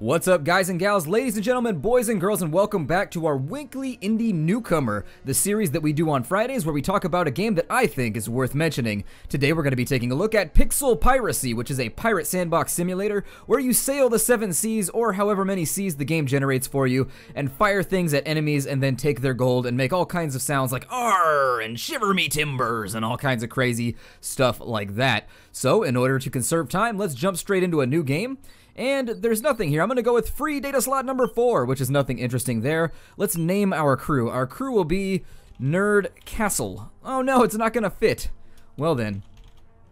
What's up, guys and gals, ladies and gentlemen, boys and girls, and welcome back to our Weekly Indie Newcomer, the series that we do on Fridays where we talk about a game that I think is worth mentioning. Today we're going to be taking a look at Piracy, which is a pirate sandbox simulator where you sail the 7 seas, or however many seas the game generates for you, and fire things at enemies and then take their gold and make all kinds of sounds like "Arr!" and "Shiver me timbers" and all kinds of crazy stuff like that. So, in order to conserve time, let's jump straight into a new game. And there's nothing here. I'm going to go with free data slot number 4, which is nothing interesting there. Let's name our crew. Our crew will be Nerd Castle. Oh no, it's not going to fit. Well then,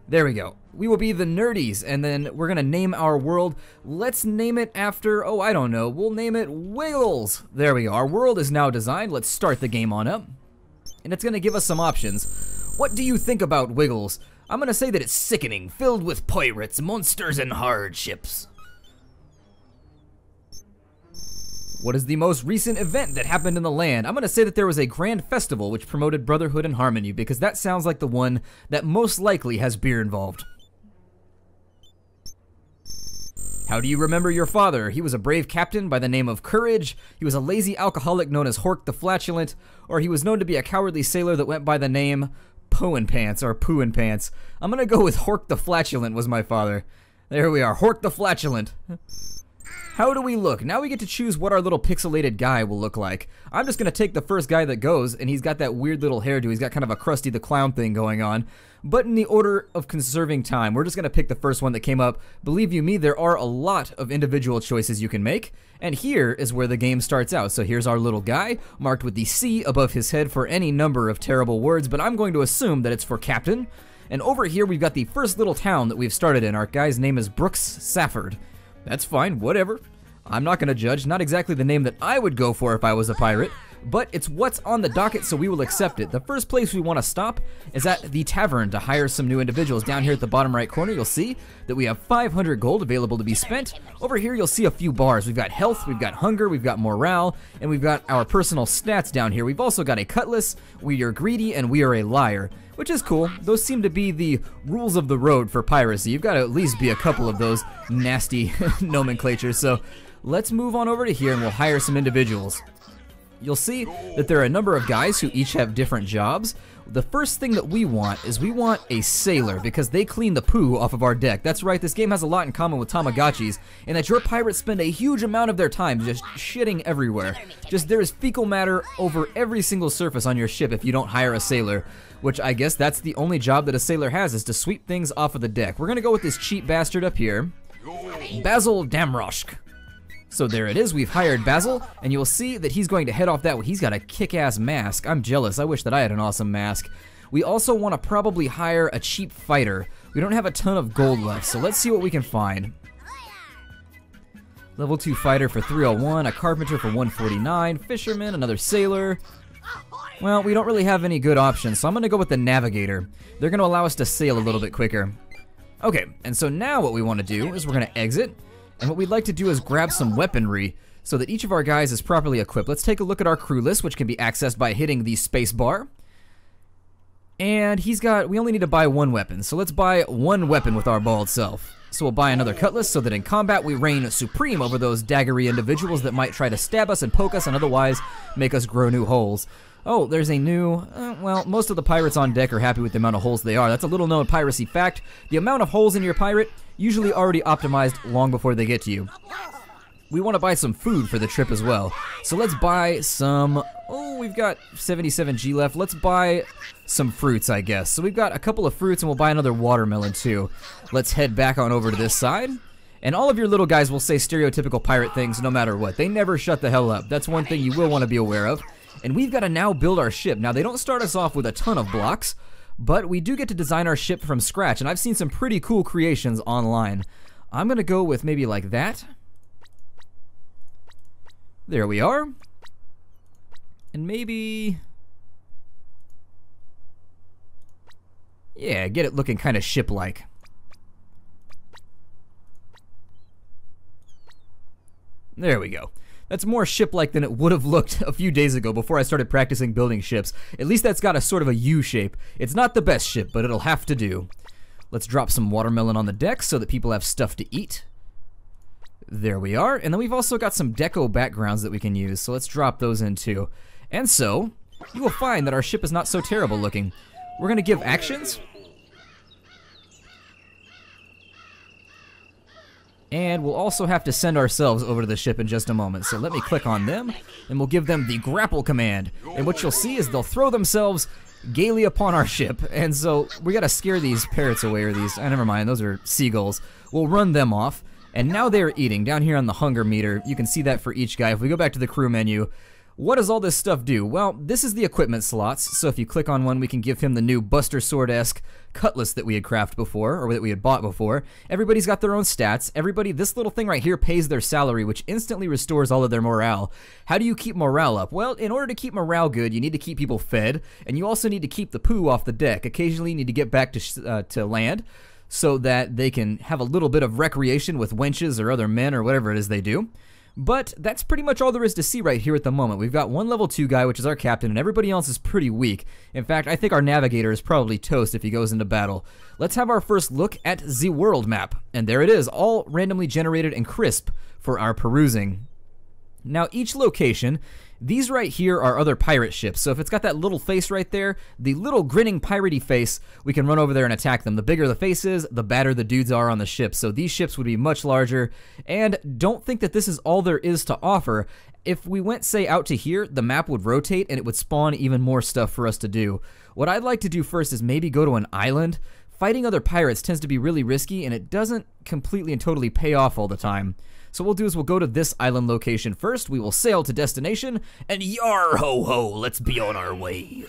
there we go. We will be the Nerdies, and then we're going to name our world. Let's name it after, oh, I don't know. We'll name it Wiggles. There we go. Our world is now designed. Let's start the game on up. And it's going to give us some options. What do you think about Wiggles? I'm going to say that it's sickening, filled with pirates, monsters, and hardships. What is the most recent event that happened in the land? I'm going to say that there was a grand festival which promoted brotherhood and harmony, because that sounds like the one that most likely has beer involved. How do you remember your father? He was a brave captain by the name of Courage, he was a lazy alcoholic known as Hork the Flatulent, or he was known to be a cowardly sailor that went by the name Pooin' Pants, or Pooin' Pants. I'm going to go with Hork the Flatulent was my father. There we are, Hork the Flatulent. How do we look? Now we get to choose what our little pixelated guy will look like. I'm just going to take the first guy that goes, and he's got that weird little hairdo. He's got kind of a Krusty the Clown thing going on. But in the order of conserving time, we're just going to pick the first one that came up. Believe you me, there are a lot of individual choices you can make. And here is where the game starts out. So here's our little guy, marked with the C above his head for any number of terrible words, but I'm going to assume that it's for Captain. And over here we've got the first little town that we've started in. Our guy's name is Brooks Safford. That's fine, whatever. I'm not going to judge, not exactly the name that I would go for if I was a pirate, but it's what's on the docket, so we will accept it. The first place we want to stop is at the tavern to hire some new individuals. Down here at the bottom right corner, you'll see that we have 500 gold available to be spent. Over here, you'll see a few bars. We've got health, we've got hunger, we've got morale, and we've got our personal stats down here. We've also got a cutlass, we are greedy, and we are a liar, which is cool. Those seem to be the rules of the road for piracy. You've got to at least be a couple of those nasty nomenclatures, so let's move on over to here and we'll hire some individuals. You'll see that there are a number of guys who each have different jobs. The first thing that we want is we want a sailor, because they clean the poo off of our deck. That's right, this game has a lot in common with Tamagotchis, in that your pirates spend a huge amount of their time just shitting everywhere. There is fecal matter over every single surface on your ship if you don't hire a sailor, which I guess that's the only job that a sailor has, is to sweep things off of the deck. We're gonna go with this cheap bastard up here, Basil Damroshk. So there it is, we've hired Basil, and you'll see that he's going to head off that way. He's got a kick-ass mask. I'm jealous, I wish that I had an awesome mask. We also want to probably hire a cheap fighter. We don't have a ton of gold left, so let's see what we can find. Level 2 fighter for 301, a carpenter for 149, fisherman, another sailor. Well, we don't really have any good options, so I'm going to go with the navigator. They're going to allow us to sail a little bit quicker. Okay, and so now what we want to do is we're going to exit. And what we'd like to do is grab some weaponry so that each of our guys is properly equipped. Let's take a look at our crew list, which can be accessed by hitting the space bar. And we only need to buy one weapon, so let's buy one weapon with our bald self. So we'll buy another cutlass so that in combat we reign supreme over those daggery individuals that might try to stab us and poke us and otherwise make us grow new holes. Oh, there's a new, well, most of the pirates on deck are happy with the amount of holes they are. That's a little known piracy fact. The amount of holes in your pirate usually already optimized long before they get to you. We want to buy some food for the trip as well. So let's buy some, we've got 77 G left. Let's buy some fruits, I guess. So we've got a couple of fruits and we'll buy another watermelon too. Let's head back on over to this side. And all of your little guys will say stereotypical pirate things no matter what. They never shut the hell up. That's one thing you will want to be aware of. And we've got to now build our ship. Now, they don't start us off with a ton of blocks, but we do get to design our ship from scratch, and I've seen some pretty cool creations online. I'm going to go with maybe like that. There we are. And maybe, yeah, get it looking kind of ship-like. There we go. That's more ship-like than it would have looked a few days ago before I started practicing building ships. At least that's got a sort of a U shape. It's not the best ship, but it'll have to do. Let's drop some watermelon on the deck so that people have stuff to eat. There we are. And then we've also got some deco backgrounds that we can use, so let's drop those in too. And so, you will find that our ship is not so terrible looking. We're gonna give actions. And we'll also have to send ourselves over to the ship in just a moment. So let me click on them, and we'll give them the grapple command. And what you'll see is they'll throw themselves gaily upon our ship. And so we gotta scare these parrots away, or these, never mind, those are seagulls. We'll run them off. And now they're eating. Down here on the hunger meter, you can see that for each guy. If we go back to the crew menu, what does all this stuff do? Well, this is the equipment slots. So if you click on one, we can give him the new Buster Sword-esque cutlass that we had crafted before, or that we had bought before. Everybody's got their own stats. Everybody, this little thing right here pays their salary, which instantly restores all of their morale. How do you keep morale up? Well, in order to keep morale good, you need to keep people fed, and you also need to keep the poo off the deck. Occasionally, you need to get back to land, so that they can have a little bit of recreation with wenches or other men or whatever it is they do. But that's pretty much all there is to see right here at the moment. We've got one level 2 guy, which is our captain, and everybody else is pretty weak. In fact, I think our navigator is probably toast if he goes into battle. Let's have our first look at the world map. And there it is, all randomly generated and crisp for our perusing. Now, each location, these right here are other pirate ships. So if it's got that little face right there, the little grinning piratey face, we can run over there and attack them. The bigger the face is, the badder the dudes are on the ship. So these ships would be much larger. And don't think that this is all there is to offer. If we went, say, out to here, the map would rotate and it would spawn even more stuff for us to do. What I'd like to do first is maybe go to an island. Fighting other pirates tends to be really risky, and it doesn't completely and totally pay off all the time. So what we'll do is we'll go to this island location first, we will sail to destination, and yar ho ho, let's be on our way.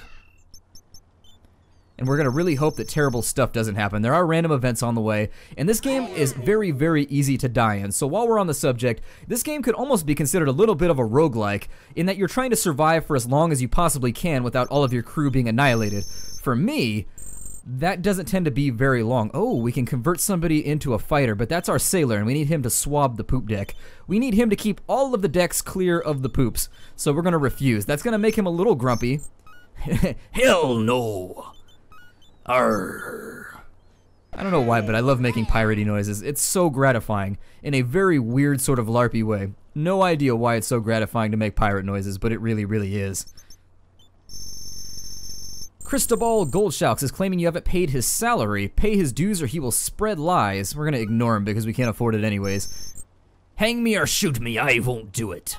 And we're gonna really hope that terrible stuff doesn't happen. There are random events on the way, and this game is very, very easy to die in. So while we're on the subject, this game could almost be considered a little bit of a roguelike, in that you're trying to survive for as long as you possibly can without all of your crew being annihilated. For me, that doesn't tend to be very long. Oh, we can convert somebody into a fighter, but that's our sailor, and we need him to swab the poop deck. We need him to keep all of the decks clear of the poops, so we're gonna refuse. That's gonna make him a little grumpy. Hell no! Arr. I don't know why, but I love making piratey noises. It's so gratifying, in a very weird sort of LARPy way. No idea why it's so gratifying to make pirate noises, but it really, really is. Cristobal Goldshouks is claiming you haven't paid his salary. Pay his dues or he will spread lies. We're gonna ignore him because we can't afford it anyways. Hang me or shoot me, I won't do it.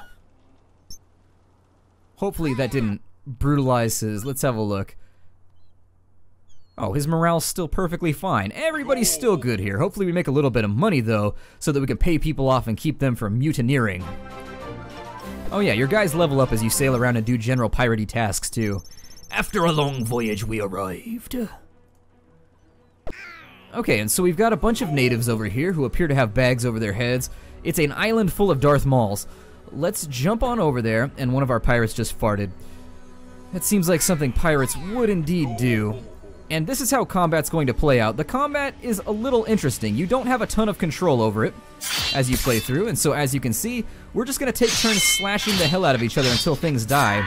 Hopefully that didn't brutalize his... Let's have a look. Oh, his morale's still perfectly fine. Everybody's still good here. Hopefully we make a little bit of money though, so that we can pay people off and keep them from mutineering. Oh yeah, your guys level up as you sail around and do general piratey tasks too. After a long voyage, we arrived. Okay, and so we've got a bunch of natives over here who appear to have bags over their heads. It's an island full of Darth Mauls. Let's jump on over there, and one of our pirates just farted. That seems like something pirates would indeed do. And this is how combat's going to play out. The combat is a little interesting. You don't have a ton of control over it as you play through, and so as you can see, we're just gonna take turns slashing the hell out of each other until things die.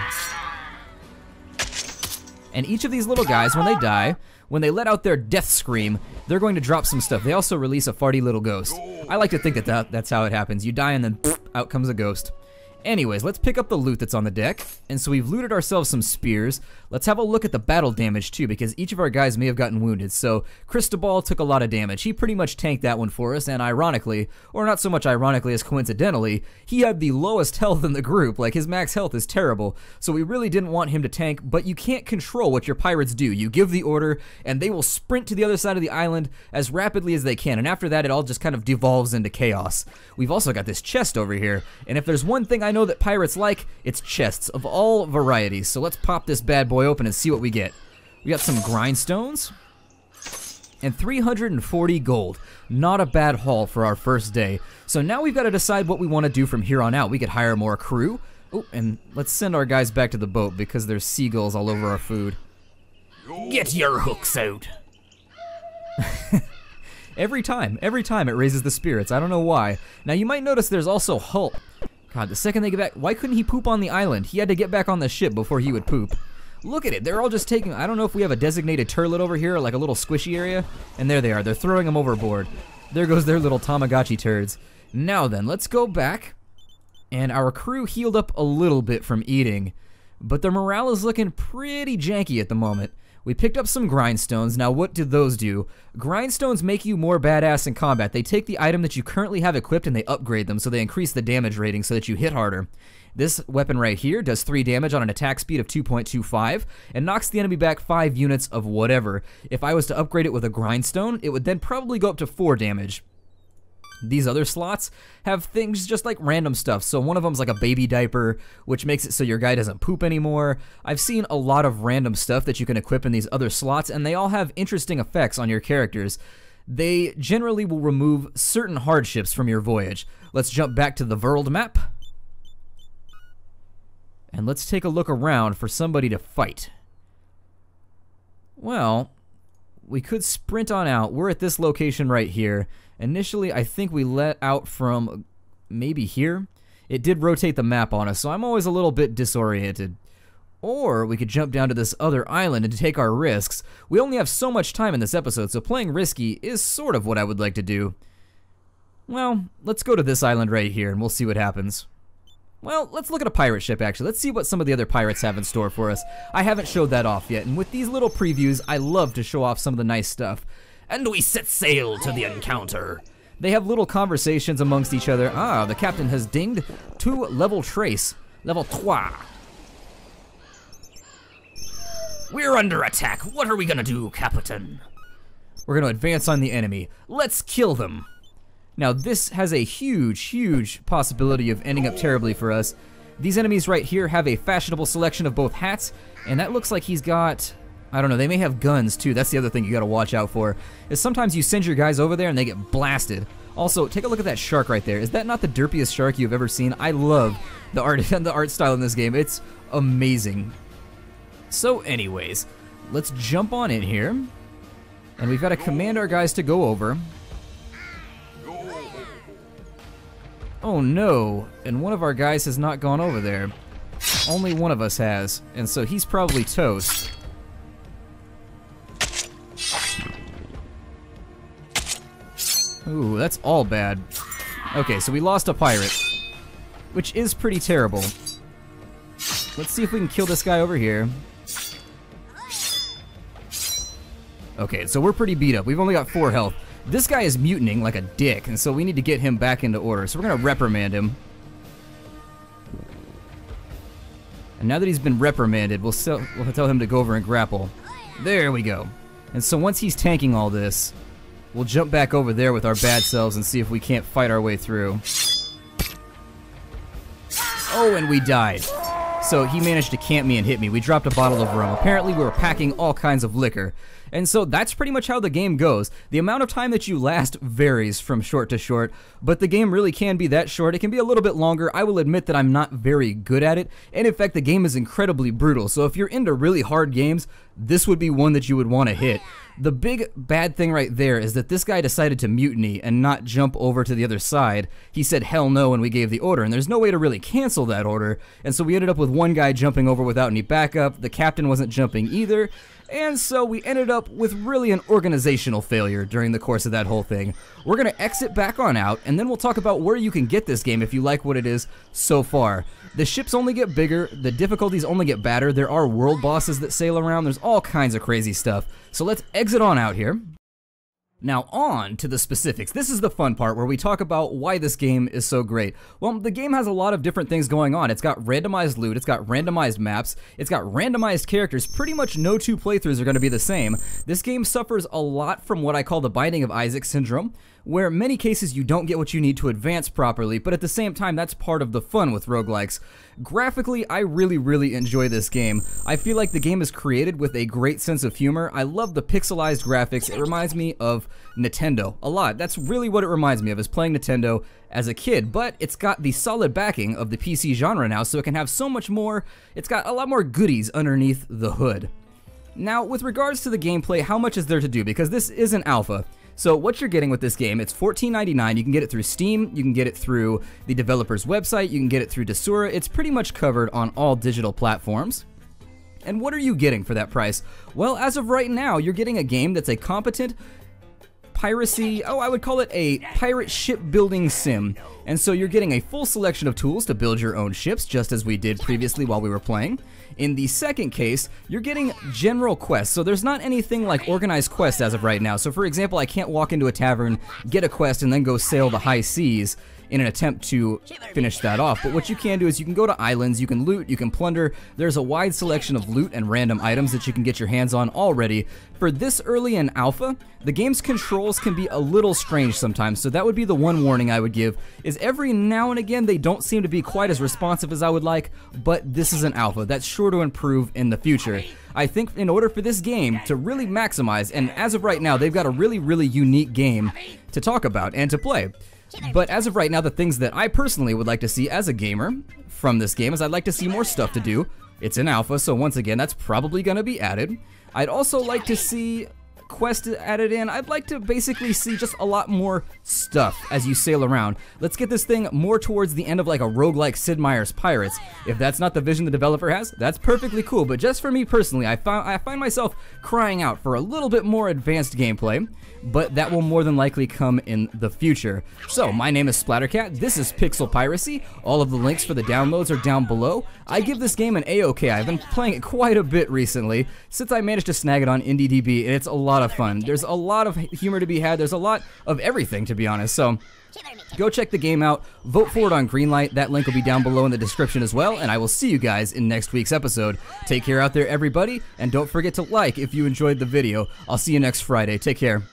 And each of these little guys, when they die, when they let out their death scream, they're going to drop some stuff. They also release a farty little ghost. I like to think that that's how it happens. You die and then pfft, out comes a ghost. Anyways, let's pick up the loot that's on the deck. And so we've looted ourselves some spears. Let's have a look at the battle damage too, because each of our guys may have gotten wounded. So Cristobal took a lot of damage. He pretty much tanked that one for us, and ironically, or not so much ironically as coincidentally, he had the lowest health in the group. Like, his max health is terrible. So we really didn't want him to tank, but you can't control what your pirates do. You give the order, and they will sprint to the other side of the island as rapidly as they can. And after that, it all just kind of devolves into chaos. We've also got this chest over here, and if there's one thing I know that pirates like, it's chests of all varieties. So let's pop this bad boy open and see what we get. We got some grindstones and 340 gold. Not a bad haul for our first day. So now we've got to decide what we want to do from here on out. We could hire more crew. Oh, and let's send our guys back to the boat because there's seagulls all over our food. Get your hooks out. Every time it raises the spirits. I don't know why. Now you might notice there's also Hulk. God, the second they get back, why couldn't he poop on the island? He had to get back on the ship before he would poop. Look at it, they're all just taking, I don't know if we have a designated turlet over here, like a little squishy area, and there they are, they're throwing them overboard. There goes their little Tamagotchi turds. Now then, let's go back. And our crew healed up a little bit from eating, but their morale is looking pretty janky at the moment. We picked up some grindstones. Now what do those do? Grindstones make you more badass in combat. They take the item that you currently have equipped and they upgrade them, so they increase the damage rating so that you hit harder. This weapon right here does 3 damage on an attack speed of 2.25 and knocks the enemy back 5 units of whatever. If I was to upgrade it with a grindstone, it would then probably go up to 4 damage. These other slots have things just like random stuff. So one of them's like a baby diaper, which makes it so your guy doesn't poop anymore. I've seen a lot of random stuff that you can equip in these other slots, and they all have interesting effects on your characters. They generally will remove certain hardships from your voyage. Let's jump back to the world map. And let's take a look around for somebody to fight. Well, we could sprint on out. We're at this location right here. Initially, I think we let out from maybe here. It did rotate the map on us, so I'm always a little bit disoriented. Or we could jump down to this other island and take our risks. We only have so much time in this episode, so playing risky is sort of what I would like to do. Well, let's go to this island right here and we'll see what happens. Well, let's look at a pirate ship, actually. Let's see what some of the other pirates have in store for us. I haven't showed that off yet, and with these little previews, I love to show off some of the nice stuff. And we set sail to the encounter. They have little conversations amongst each other. Ah, the captain has dinged to level trace. Level 3. We're under attack. What are we gonna do, Captain? We're gonna advance on the enemy. Let's kill them. Now this has a huge possibility of ending up terribly for us. These enemies right here have a fashionable selection of both hats, and that looks like he's got, I don't know, they may have guns too. That's the other thing you gotta watch out for, is sometimes you send your guys over there and they get blasted. Also, take a look at that shark right there. Is that not the derpiest shark you've ever seen? I love the art style in this game. It's amazing. So anyways, let's jump on in here, and we've got to command our guys to go over. Oh no, and one of our guys has not gone over there. Only one of us has, and so he's probably toast. Ooh, that's all bad. Okay, so we lost a pirate, which is pretty terrible. Let's see if we can kill this guy over here. Okay, so we're pretty beat up. We've only got 4 health. This guy is mutinying like a dick, and so we need to get him back into order. So we're gonna reprimand him. And now that he's been reprimanded, we'll tell him to go over and grapple. There we go. And so once he's tanking all this, we'll jump back over there with our bad selves and see if we can't fight our way through. Oh, and we died. So he managed to camp me and hit me. We dropped a bottle of rum. Apparently we were packing all kinds of liquor. And so that's pretty much how the game goes. The amount of time that you last varies from short to short, but the game really can be that short. It can be a little bit longer. I will admit that I'm not very good at it, and in fact the game is incredibly brutal. So if you're into really hard games, this would be one that you would want to hit. The big bad thing right there is that this guy decided to mutiny and not jump over to the other side. He said hell no when we gave the order, and there's no way to really cancel that order, and so we ended up with one guy jumping over without any backup. The captain wasn't jumping either, and so we ended up with really an organizational failure during the course of that whole thing. We're going to exit back on out, and then we'll talk about where you can get this game if you like what it is so far. The ships only get bigger, the difficulties only get badder, there are world bosses that sail around, there's all kinds of crazy stuff. So let's exit on out here. Now on to the specifics. This is the fun part where we talk about why this game is so great. Well, the game has a lot of different things going on. It's got randomized loot, it's got randomized maps, it's got randomized characters. Pretty much no 2 playthroughs are going to be the same. This game suffers a lot from what I call the Binding of Isaac syndrome, where in many cases you don't get what you need to advance properly, but at the same time that's part of the fun with roguelikes. Graphically, I really enjoy this game. I feel like the game is created with a great sense of humor. I love the pixelized graphics. It reminds me of Nintendo a lot. That's really what it reminds me of, is playing Nintendo as a kid, but it's got the solid backing of the PC genre now, so it can have so much more. It's got a lot more goodies underneath the hood. Now, with regards to the gameplay, how much is there to do? Because this is an alpha. So what you're getting with this game, it's $14.99. You can get it through Steam, you can get it through the developer's website, you can get it through Desura. It's pretty much covered on all digital platforms. And what are you getting for that price? Well, as of right now, you're getting a game that's a competent Piracy, I would call it a pirate shipbuilding sim. And so you're getting a full selection of tools to build your own ships, just as we did previously while we were playing. In the second case, you're getting general quests, so there's not anything like organized quests as of right now. So for example, I can't walk into a tavern, get a quest, and then go sail the high seas in an attempt to finish that off. But what you can do is you can go to islands, you can loot, you can plunder. There's a wide selection of loot and random items that you can get your hands on already. For this early in alpha, the game's controls can be a little strange sometimes, so that would be the one warning I would give, is every now and again they don't seem to be quite as responsive as I would like, but this is an alpha. That's sure to improve in the future. I think in order for this game to really maximize, and as of right now, they've got a really unique game to talk about and to play. But as of right now, the things that I personally would like to see as a gamer from this game is I'd like to see more stuff to do. It's in alpha, so once again, that's probably going to be added. I'd also like to see quests added in. I'd like to basically see just a lot more stuff as you sail around. Let's get this thing more towards the end of like a roguelike Sid Meier's Pirates. If that's not the vision the developer has, that's perfectly cool. But just for me personally, I find myself crying out for a little bit more advanced gameplay, but that will more than likely come in the future. So, my name is Splattercat, this is Pixel Piracy, all of the links for the downloads are down below. I give this game an A-OK. I've been playing it quite a bit recently, since I managed to snag it on IndieDB, and it's a lot of fun. There's a lot of humor to be had, there's a lot of everything to be honest, so go check the game out, vote for it on Greenlight, that link will be down below in the description as well, and I will see you guys in next week's episode. Take care out there everybody, and don't forget to like if you enjoyed the video. I'll see you next Friday, take care.